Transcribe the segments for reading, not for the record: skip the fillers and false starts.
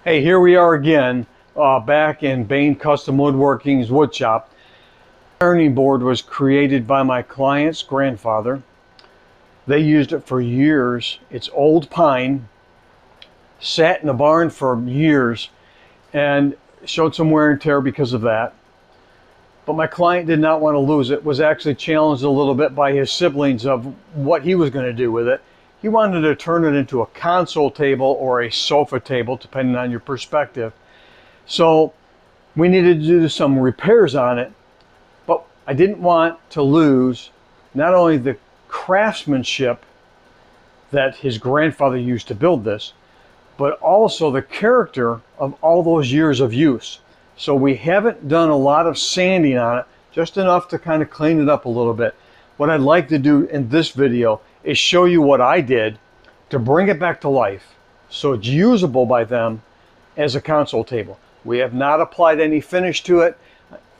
Hey, here we are again, back in Bain Custom Woodworking's wood shop. The ironing board was created by my client's grandfather. They used it for years. It's old pine, sat in the barn for years, and showed some wear and tear because of that. But my client did not want to lose it, was actually challenged a little bit by his siblings of what he was going to do with it. He wanted to turn it into a console table or a sofa table, depending on your perspective. So we needed to do some repairs on it, but I didn't want to lose not only the craftsmanship that his grandfather used to build this, but also the character of all those years of use. So we haven't done a lot of sanding on it, just enough to kind of clean it up a little bit. What I'd like to do in this video is show you what I did to bring it back to life so it's usable by them as a console table. We have not applied any finish to it.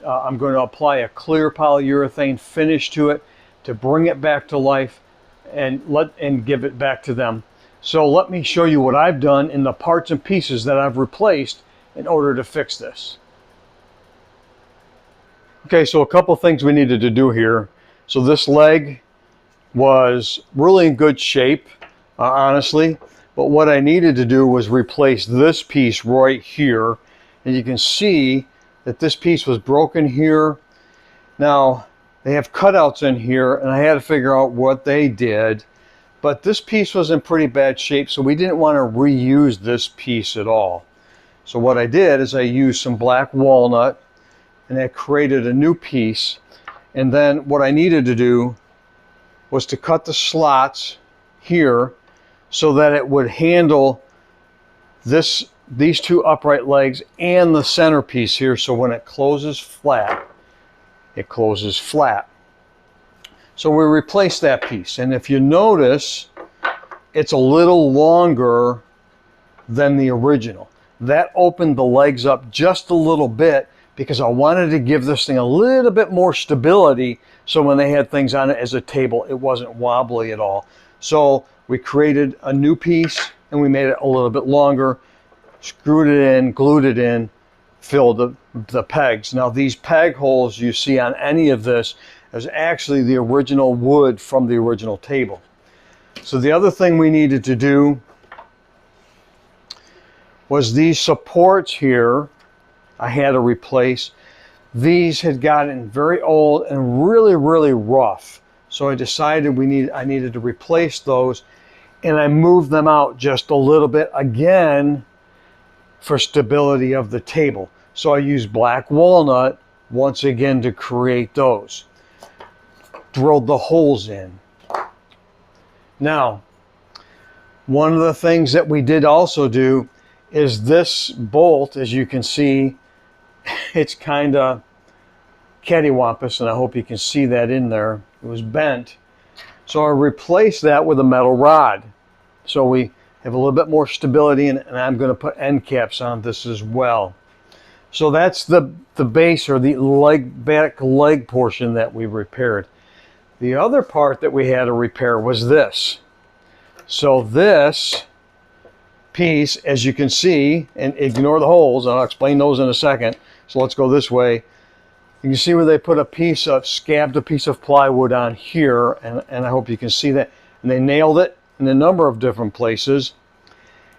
I'm going to apply a clear polyurethane finish to it to bring it back to life and give it back to them. So let me show you what I've done in the parts and pieces that I've replaced in order to fix this. Okay, so a couple things we needed to do here. So this leg was really in good shape, honestly, but what I needed to do was replace this piece right here. And you can see that this piece was broken here. Now, they have cutouts in here, and I had to figure out what they did. But this piece was in pretty bad shape, so we didn't want to reuse this piece at all. So what I did is I used some black walnut, and I created a new piece. And then what I needed to do was to cut the slots here so that it would handle these two upright legs and the centerpiece here, so when it closes flat, it closes flat. So we replaced that piece, and if you notice, it's a little longer than the original. That opened the legs up just a little bit because I wanted to give this thing a little bit more stability, so when they had things on it as a table, it wasn't wobbly at all. So we created a new piece and we made it a little bit longer, screwed it in, glued it in, filled the pegs. Now these peg holes you see on any of this is actually the original wood from the original table. So the other thing we needed to do was these supports here I had to replace. These had gotten very old and really, really rough. So I decided I needed to replace those, and I moved them out just a little bit again for stability of the table. So I used black walnut once again to create those. Drilled the holes in. Now, one of the things that we did also do is this bolt, as you can see, it's kind of cattywampus, and I hope you can see that in there. It was bent. So I replaced that with a metal rod. So we have a little bit more stability, and I'm going to put end caps on this as well. So that's the base, or the back leg portion that we repaired. The other part that we had to repair was this. So this piece, as you can see, and ignore the holes, and I'll explain those in a second. So let's go this way. You can see where they put scabbed a piece of plywood on here, and I hope you can see that. And they nailed it in a number of different places.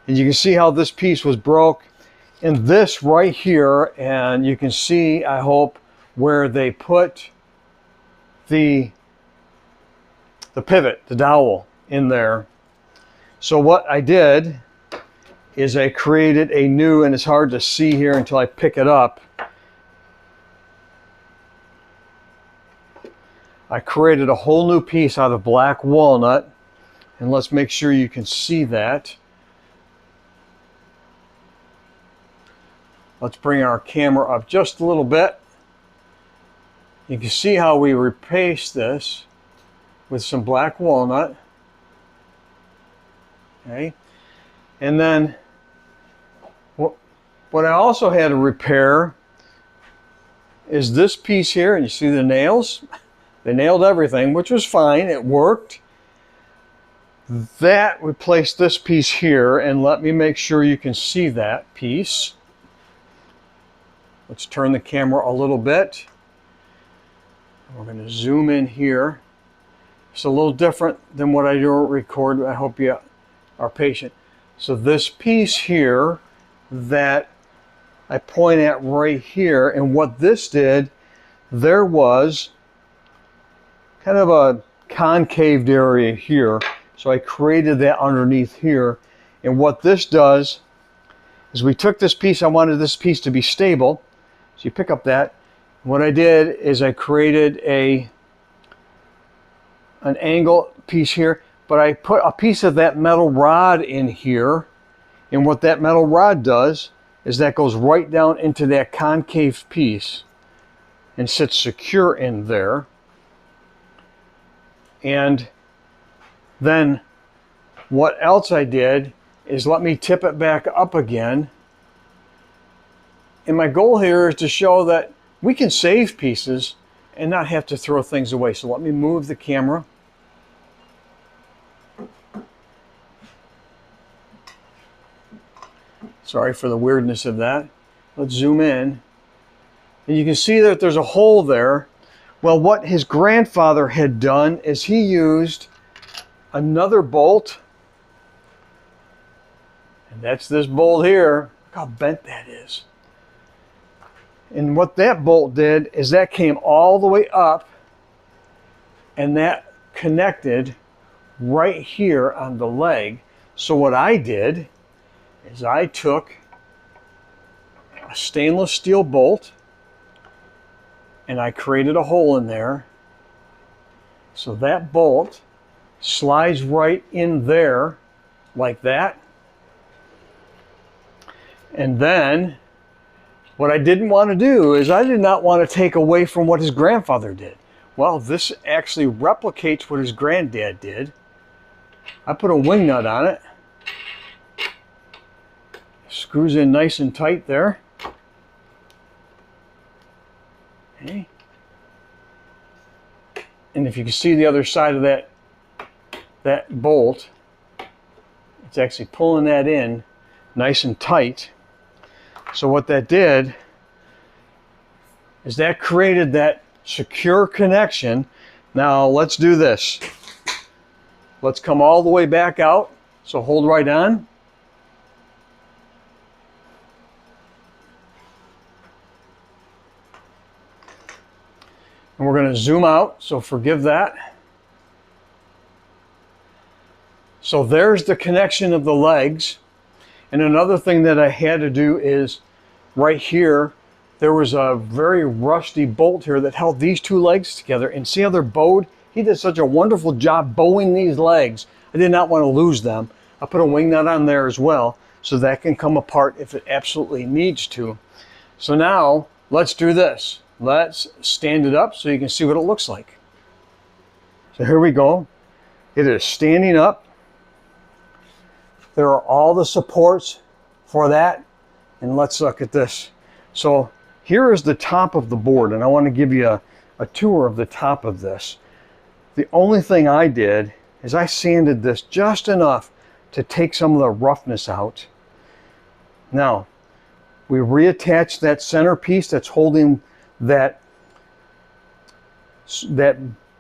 And you can see how this piece was broke. And this right here, and you can see, I hope, where they put the pivot, the dowel in there. So what I did is I created a new, and it's hard to see here until I pick it up. I created a whole new piece out of black walnut, and let's make sure you can see that. Let's bring our camera up just a little bit. You can see how we replaced this with some black walnut. Okay, and then what I also had to repair is this piece here, and you see the nails? They nailed everything, which was fine, it worked. That replaced this piece here, and let me make sure you can see that piece. Let's turn the camera a little bit. We're going to zoom in here. It's a little different than what I do record. I hope you are patient. So this piece here that I point at right here, and what this did, there was kind of a concaved area here. So I created that underneath here. And what this does is we took this piece, I wanted this piece to be stable. So you pick up that. What I did is I created an angle piece here, but I put a piece of that metal rod in here. And what that metal rod does is that goes right down into that concave piece and sits secure in there. And then what else I did is let me tip it back up again. And my goal here is to show that we can save pieces and not have to throw things away. So let me move the camera. Sorry for the weirdness of that. Let's zoom in. And you can see that there's a hole there. Well, what his grandfather had done is he used another bolt. And that's this bolt here. Look how bent that is. And what that bolt did is that came all the way up and that connected right here on the leg. So what I did is I took a stainless steel bolt and I created a hole in there. So that bolt slides right in there like that. And then what I didn't want to do is I did not want to take away from what his grandfather did. Well, this actually replicates what his granddad did. I put a wing nut on it. Screws in nice and tight there. Okay. And if you can see the other side of that bolt, it's actually pulling that in nice and tight. So what that did is that created that secure connection. Now let's do this. Let's come all the way back out. So hold right on. And we're going to zoom out, so forgive that. So there's the connection of the legs. And another thing that I had to do is right here, there was a very rusty bolt here that held these two legs together. And see how they're bowed? He did such a wonderful job bowing these legs. I did not want to lose them. I put a wing nut on there as well, so that can come apart if it absolutely needs to. So now let's do this. Let's stand it up so you can see what it looks like. So here we go. It is standing up. There are all the supports for that. And let's look at this. So here is the top of the board, and I want to give you a tour of the top of this. The only thing I did is I sanded this just enough to take some of the roughness out. Now, we reattached that center piece that's holding that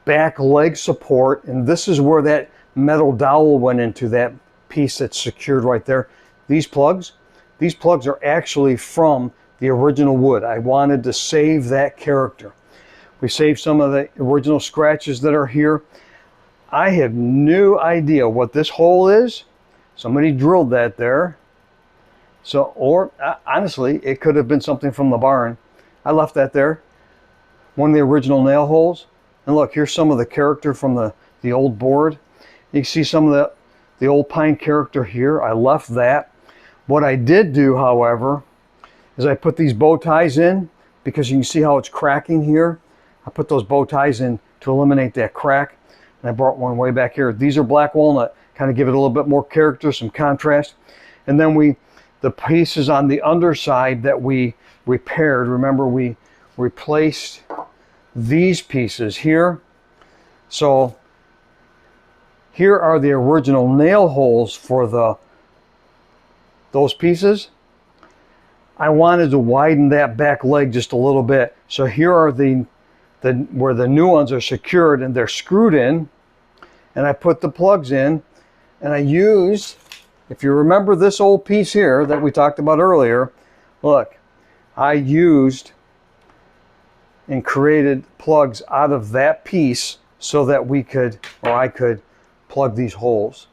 back leg support, and this is where that metal dowel went into, that piece that's secured right there. These plugs are actually from the original wood. I wanted to save that character. We saved some of the original scratches that are here. I have no idea what this hole is. Somebody drilled that there. So, or honestly, it could have been something from the barn. I left that there. One of the original nail holes. And look, here's some of the character from the old board. You can see some of the old pine character here. I left that. What I did do, however, is I put these bow ties in, because you can see how it's cracking here. I put those bow ties in to eliminate that crack. And I brought one way back here. These are black walnut, kind of give it a little bit more character, some contrast. And then the pieces on the underside that we repaired, remember we replaced these pieces here. So here are the original nail holes for those pieces. I wanted to widen that back leg just a little bit. So here are where the new ones are secured and they're screwed in. And I put the plugs in, and I used, if you remember this old piece here that we talked about earlier, look, I used and created plugs out of that piece so that I could plug these holes.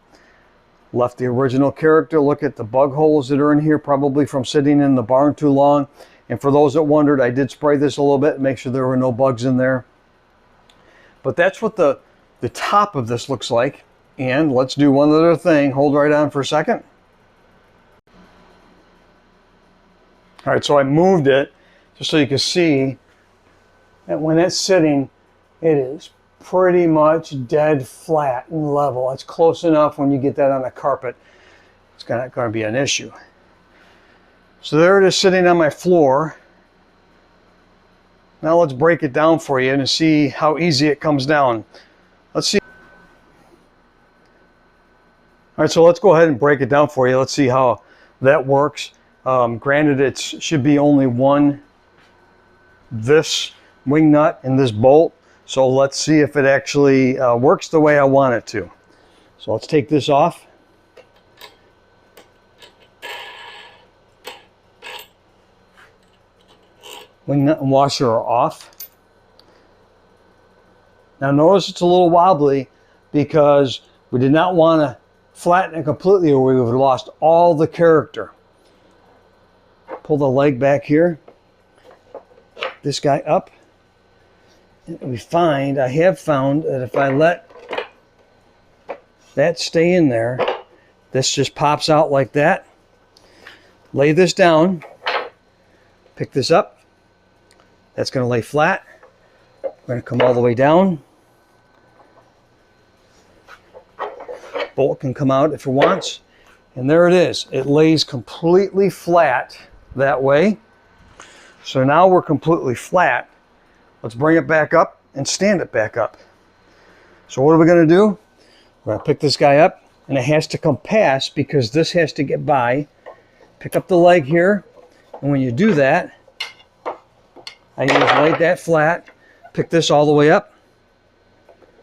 Left the original character. Look at the bug holes that are in here, probably from sitting in the barn too long. And for those that wondered, I did spray this a little bit, make sure there were no bugs in there. But that's what the top of this looks like. And let's do one other thing. Hold right on for a second. All right, so I moved it just so you can see that when it's sitting, it is pretty much dead flat and level. It's close enough when you get that on a carpet. It's not going to be an issue. So there it is sitting on my floor. Now let's break it down for you and see how easy it comes down. Let's see. All right, so let's go ahead and break it down for you. Let's see how that works. Granted, it should be only one, this wing nut and this bolt. So let's see if it actually works the way I want it to. So let's take this off. Wing nut and washer are off. Now notice it's a little wobbly because we did not want to flatten it completely or we would have lost all the character. Pull the leg back here. This guy up. I have found that if I let that stay in there, this just pops out like that. Lay this down, pick this up. That's going to lay flat. We're going to come all the way down. Bolt can come out if it wants. And there it is. It lays completely flat that way. So now we're completely flat. Let's bring it back up and stand it back up. So what are we going to do? We're going to pick this guy up, and it has to come past because this has to get by. Pick up the leg here, and when you do that, I just lay that flat, pick this all the way up,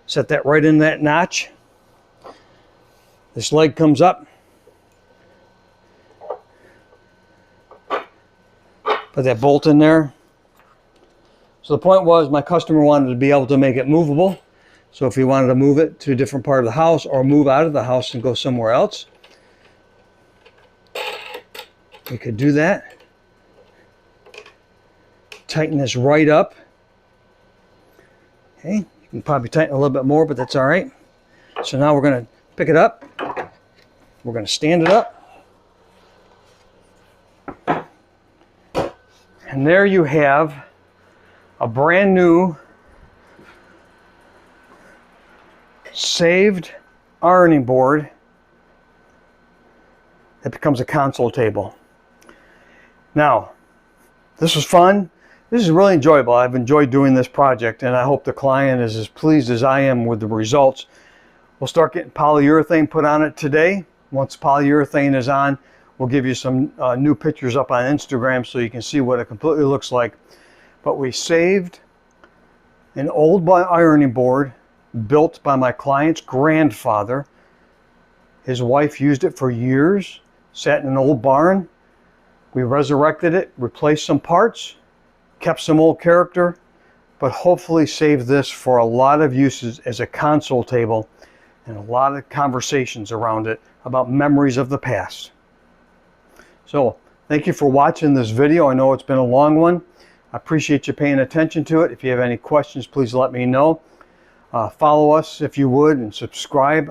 set that right in that notch. This leg comes up. Put that bolt in there. So the point was my customer wanted to be able to make it movable. So if he wanted to move it to a different part of the house or move out of the house and go somewhere else, we could do that. Tighten this right up. Okay, you can probably tighten a little bit more, but that's all right. So now we're going to pick it up. We're going to stand it up. And there you have a brand new saved ironing board that becomes a console table. Now, this was fun. This is really enjoyable. I've enjoyed doing this project, and I hope the client is as pleased as I am with the results. We'll start getting polyurethane put on it today. Once polyurethane is on, we'll give you some new pictures up on Instagram so you can see what it completely looks like. But we saved an old ironing board built by my client's grandfather. His wife used it for years, sat in an old barn. We resurrected it, replaced some parts, kept some old character, but hopefully saved this for a lot of uses as a console table and a lot of conversations around it about memories of the past. So thank you for watching this video. I know it's been a long one. I appreciate you paying attention to it. If you have any questions, please let me know. Follow us if you would and subscribe.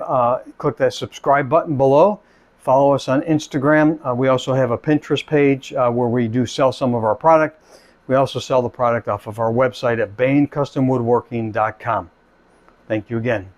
Click that subscribe button below. Follow us on Instagram. We also have a Pinterest page where we do sell some of our product. We also sell the product off of our website at BainCustomWoodworking.com. Thank you again.